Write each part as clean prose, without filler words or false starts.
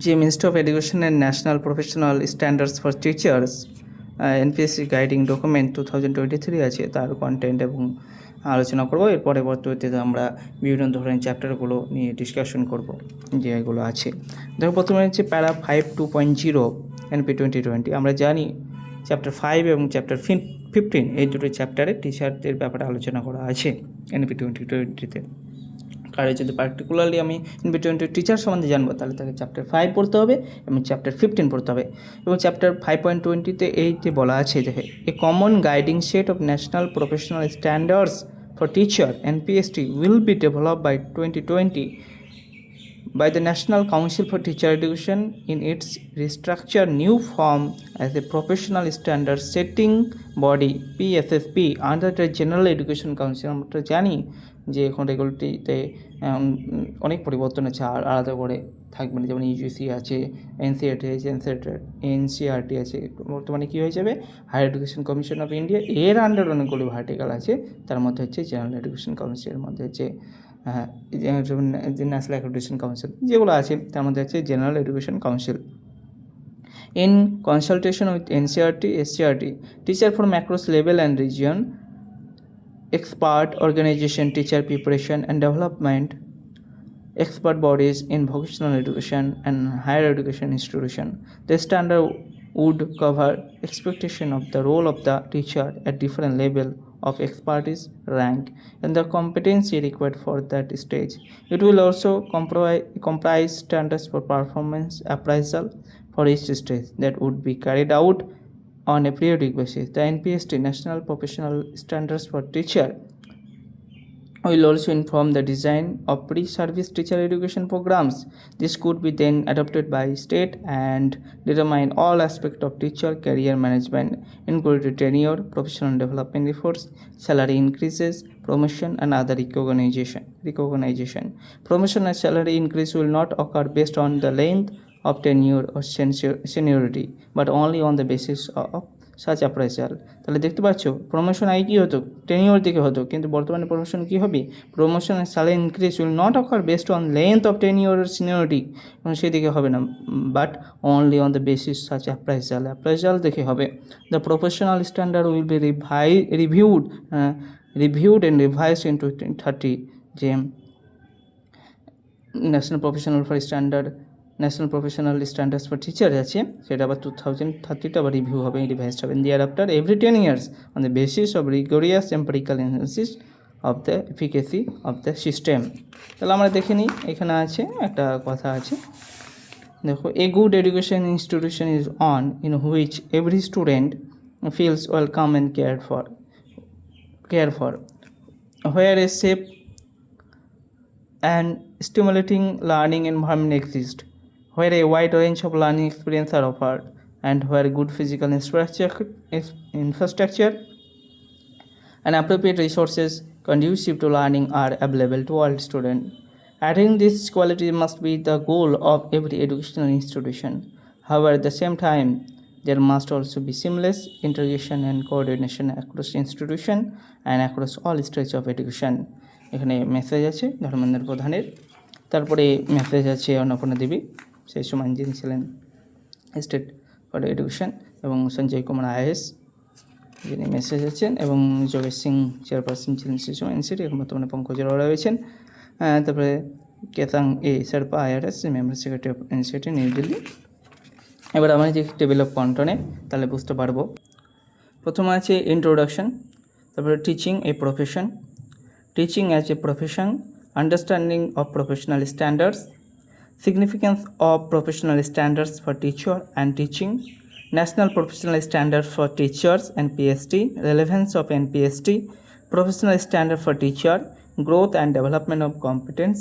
যে ministry of এডুকেশনের national professional standards for teachers NPSC guiding document 2023 আছে, তার কন্টেন্ট এবং আলোচনা করব। এর পরবর্তীতে আমরা বিভিন্ন ধরনের চ্যাপ্টারগুলো নিয়ে ডিসকাশন করব যে এগুলো আছে। দেখো, প্রথমে হচ্ছে প্যারা 5.2.0 এনপি 2020। আমরা জানি চ্যাপ্টার 5 এবং চ্যাপ্টার 15 এই দুটো চ্যাপ্টারে টিচারদের ব্যাপারে আলোচনা করা আছে এনপি 2020-তে। কারণ যদি পার্টিকুলারলি আমি এনপি 20 টিচার সম্বন্ধে জানবো, তাহলে তাকে চ্যাপ্টার 5 পড়তে হবে এবং চ্যাপ্টার 15 পড়তে হবে। এবং চ্যাপ্টার 5.20-তে এইতে বলা আছে, দেখে a common guiding set of national professional standards for teacher NPST will be developed by 2020 by the National Council for Teacher Education in its restructured new form as a professional standard setting body PSSP under the General Education Council। আমরা জানি যে এখন রেগুলেটরিতে অনেক পরিবর্তন আছে, আর আলাদা করে থাকবে না। যেমন ইউজিসি আছে, এনসিআরটি আছে, এনসিআরটি আছে। বর্তমানে কী হয়ে যাবে, higher education commission of India, এর আন্ডার অনেকগুলি ভার্টিকাল আছে। তার মধ্যে হচ্ছে জেনারেল এডুকেশন কাউন্সিলের মধ্যে হচ্ছে ন্যাশনাল অ্যাক্রেডিটেশন কাউন্সিল যেগুলো আছে, তার মধ্যে হচ্ছে general education council. In consultation with NCERT, SCERT, teacher from across level and region, expert organization, teacher preparation and development, expert bodies in vocational education and higher education institution. The standard would cover expectation of the role of the teacher at different level of expertise, rank, and the competency required for that stage. It will also comprise standards for performance appraisal for each stage that would be carried out on a periodic basis. The NPST, National Professional Standards for Teacher, will also inform the design of pre-service teacher education programs. This could be then adopted by state and determine all aspects of teacher career management, including tenure, professional development efforts, salary increases, promotion and other recognition. Promotion and salary increase will not occur based on the length of tenure or seniority, but only on the basis of such appraisal. তাহলে দেখতে পাচ্ছ, promotion আগে কী হতো, tenure দিকে হতো, কিন্তু বর্তমানে promotion কী হবে, promotion and salary increase will not occur based on length of tenure আর সিনিয়রিটি, এবং সেদিকে হবে না, but only on the basis such appraisal দেখে হবে। The professional standard will be reviewed and revised in 2030। যে national professional standards for teacher আছে, সেটা আবার 2030 আবার রিভিউ হবে, রিভাইজড হবে। Thereafter every 10 years on the basis of rigorous empirical analysis of the efficacy of the system. তাহলে আমরা দেখে নিই, এখানে আছে একটা কথা আছে, দেখো, a good education institution is on in which every student feels welcome and care for where a safe and stimulating learning environment exists, where a wide range of learning experiences are offered, and where good physical infrastructure and appropriate resources conducive to learning are available to all students. Attaining this quality must be the goal of every educational institution. However, at the same time, there must also be seamless integration and coordination across institution and across all stages of education. এখানে message আছে ধর্মেন্দ্র প্রধানের, তারপরে message আছে অন্নপূর্ণা দেবী, সেই সময় যিনি ছিলেন state for education, এবং সঞ্জয় কুমার আইএস যিনি মেসেজ আছেন, এবং যোগেশ সিং চেয়ারপারসন ছিলেন সেই সময় এনসিটি, এখন বর্তমানে পঙ্কজ অরোরা রয়েছেন। তারপরে Ketang A Sherpa IRS, member secretary of NCT, New Delhi. এবার আমরা যে টেবিল অফ কন্টেন্টে তাহলে বুঝতে পারবো। প্রথমে আছে ইন্ট্রোডাকশন, তারপরে teaching a profession, teaching as a profession, understanding of professional standards, significance of professional standards for teacher and teaching, national professional standards for teachers NPST, relevance of NPST, professional standard for teacher, growth and development of competence,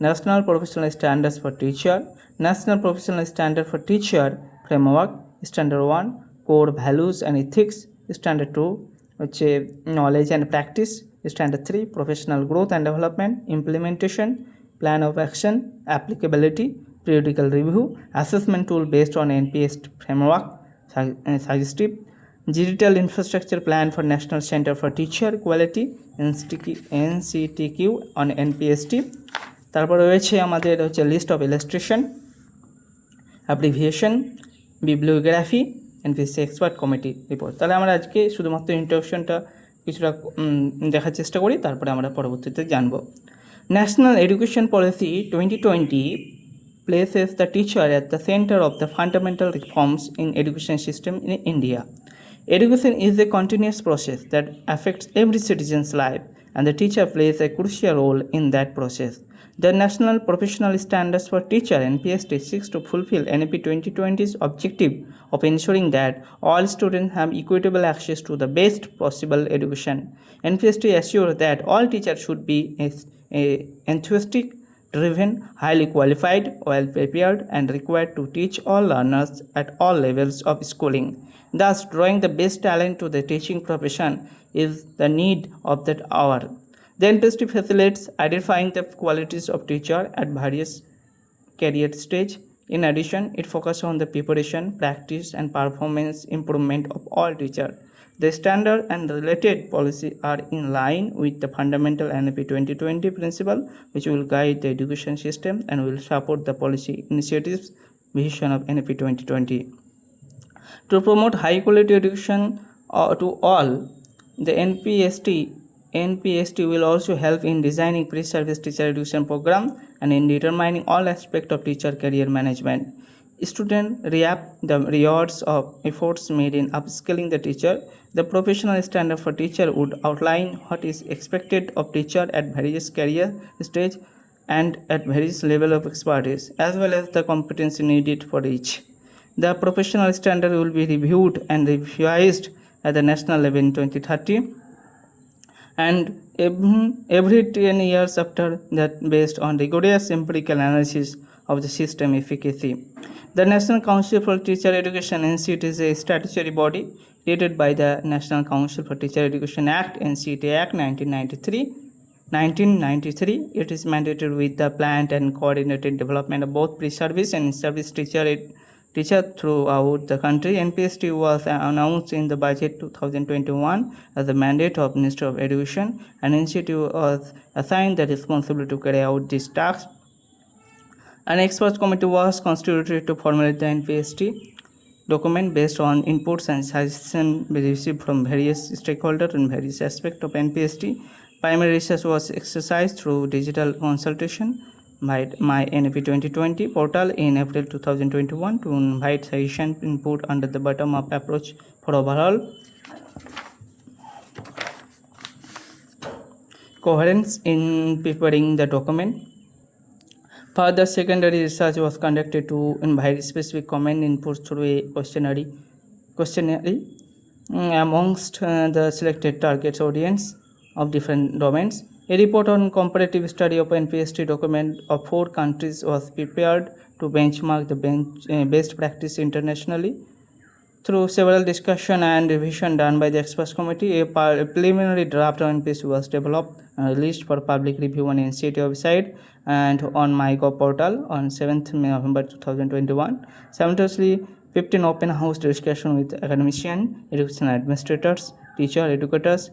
national professional standards for teacher, national professional standard for teacher framework, standard 1 core values and ethics, standard 2 হচ্ছে knowledge and practice, standard 3 professional growth and development, implementation, plan of action, applicability, periodical review, assessment tool based on NPST framework, suggestive, digital infrastructure plan for National Center for Teacher Quality, NCTQ on NPST। তারপর রয়েছে আমাদের হচ্ছে list of illustration, abbreviation, bibliography, NPSC expert committee report. তাহলে আমরা আজকে শুধুমাত্র ইন্ট্রোডাকশনটা কিছুটা দেখার চেষ্টা করি, তারপরে আমরা পরবর্তীতে জানব। National education policy 2020 places the teacher at the center of the fundamental reforms in education system in India. Education is a continuous process that affects every citizen's life, and the teacher plays a crucial role in that process. The National Professional Standards for Teacher (NPST) seeks to fulfill NAP 2020's objective of ensuring that all students have equitable access to the best possible education. NPST assures that all teachers should be enthusiastic, driven, highly qualified, well prepared, and required to teach all learners at all levels of schooling. Thus, drawing the best talent to the teaching profession is the need of that hour. The NPST facilitates identifying the qualities of teacher at various career stage. In addition, it focuses on the preparation, practice, and performance improvement of all teachers. The standard and related policy are in line with the fundamental NAP 2020 principle, which will guide the education system and will support the policy initiatives vision of NAP 2020. To promote high quality education to all, the NPST will also help in designing pre-service teacher education program and in determining all aspects of teacher career management. Students reap the rewards of efforts made in upskilling the teacher. The professional standard for teacher would outline what is expected of teacher at various career stage and at various level of expertise, as well as the competency needed for each. The professional standard will be reviewed and revised at the national level in 2030 and every 10 years after that, based on rigorous empirical analysis of the system efficacy. The National Council for Teacher Education (NCT) is a statutory body created by the National Council for Teacher Education Act (NCT) Act 1993. It is mandated with the planned and coordinated development of both pre-service and service teacher throughout the country. NPST was announced in the budget 2021 as the mandate of Minister of Education, and NCT was assigned the responsibility to carry out this task. An expert committee was constituted to formulate the NPST document based on inputs and suggestions received from various stakeholders in various aspects of NPST. Primary research was exercised through digital consultation by my NAP 2020 portal in April 2021 to invite suggestion input under the bottom-up approach for overall coherence in preparing the document. Further, secondary research was conducted to invite specific comment inputs through a questionnaire amongst the selected target audience of different domains. A report on comparative study of NPST document of 4 countries was prepared to benchmark the best practice internationally. Through several discussion and revision done by the experts committee, a preliminary draft on NPST was developed and released for public review on NCT website and on MyGov portal on 7th November 2021. Simultaneously, 15 open house discussion with academicians, education administrators, teacher educators,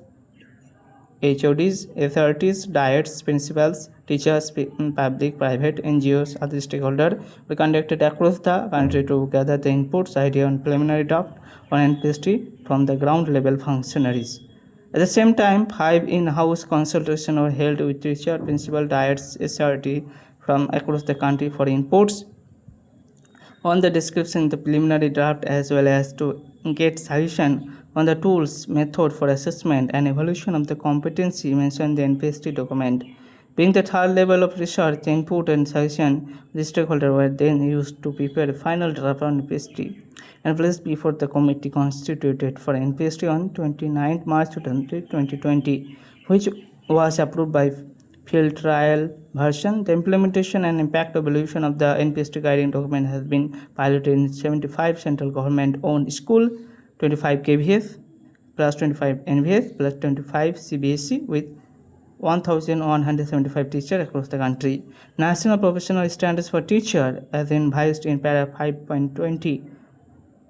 HODs, authorities, diets, principals, teachers, public, private, NGOs, other stakeholders were conducted across the country to gather the inputs, idea on preliminary draft on NPST from the ground level functionaries. At the same time, 5 in-house consultations were held with teacher, principal, diets, SRT from across the country for inputs on the description, the preliminary draft, as well as to get suggestion on the tools, method for assessment and evaluation of the competency mentioned in the NPST document. Being the third level of research, the input and suggestion the stakeholders were then used to prepare a final draft on NPST and placed before the committee constituted for NPST on 29 March 2020, which was approved by field trial version. The implementation and impact evaluation of the NPST guiding document has been piloted in 75 central government owned schools, 25 KVS plus 25 NVS plus 25 CBSE with 1,175 teachers across the country. National Professional Standards for Teacher, as advised in paragraph 5.20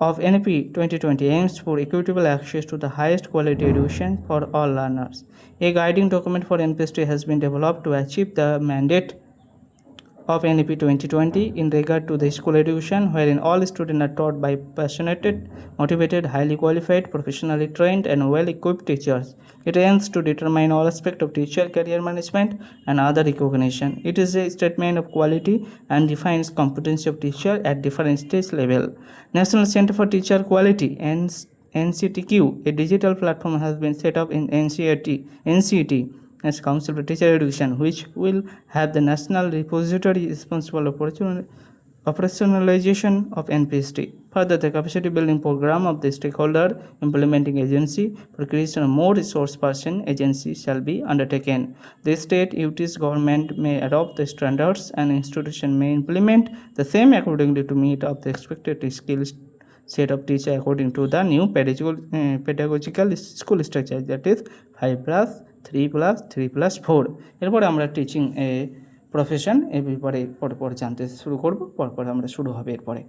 of NAP 2020, aims for equitable access to the highest quality education for all learners. A guiding document for NPST has been developed to achieve the mandate of NEP 2020 in regard to the school education, wherein all students are taught by passionate, motivated, highly qualified, professionally trained, and well-equipped teachers. It aims to determine all aspects of teacher career management and other recognition. It is a statement of quality and defines competency of teacher at different stage level. National Center for Teacher Quality NCTQ, a digital platform, has been set up in NCT as Council for Teacher Education, which will have the national repository responsible for operationalization of NPST. Further, the capacity building program of the stakeholder implementing agency for creation of more resource person agency shall be undertaken. The state UT's government may adopt the standards and institution may implement the same accordingly to meet up the expected skills set of teacher according to the new pedagogical school structure, that is 5+3+3+4. এরপরে আমরা teaching profession এ ব্যাপারে পরপর জানতে শুরু করব, পরপর আমরা শুরু হবে এরপরে।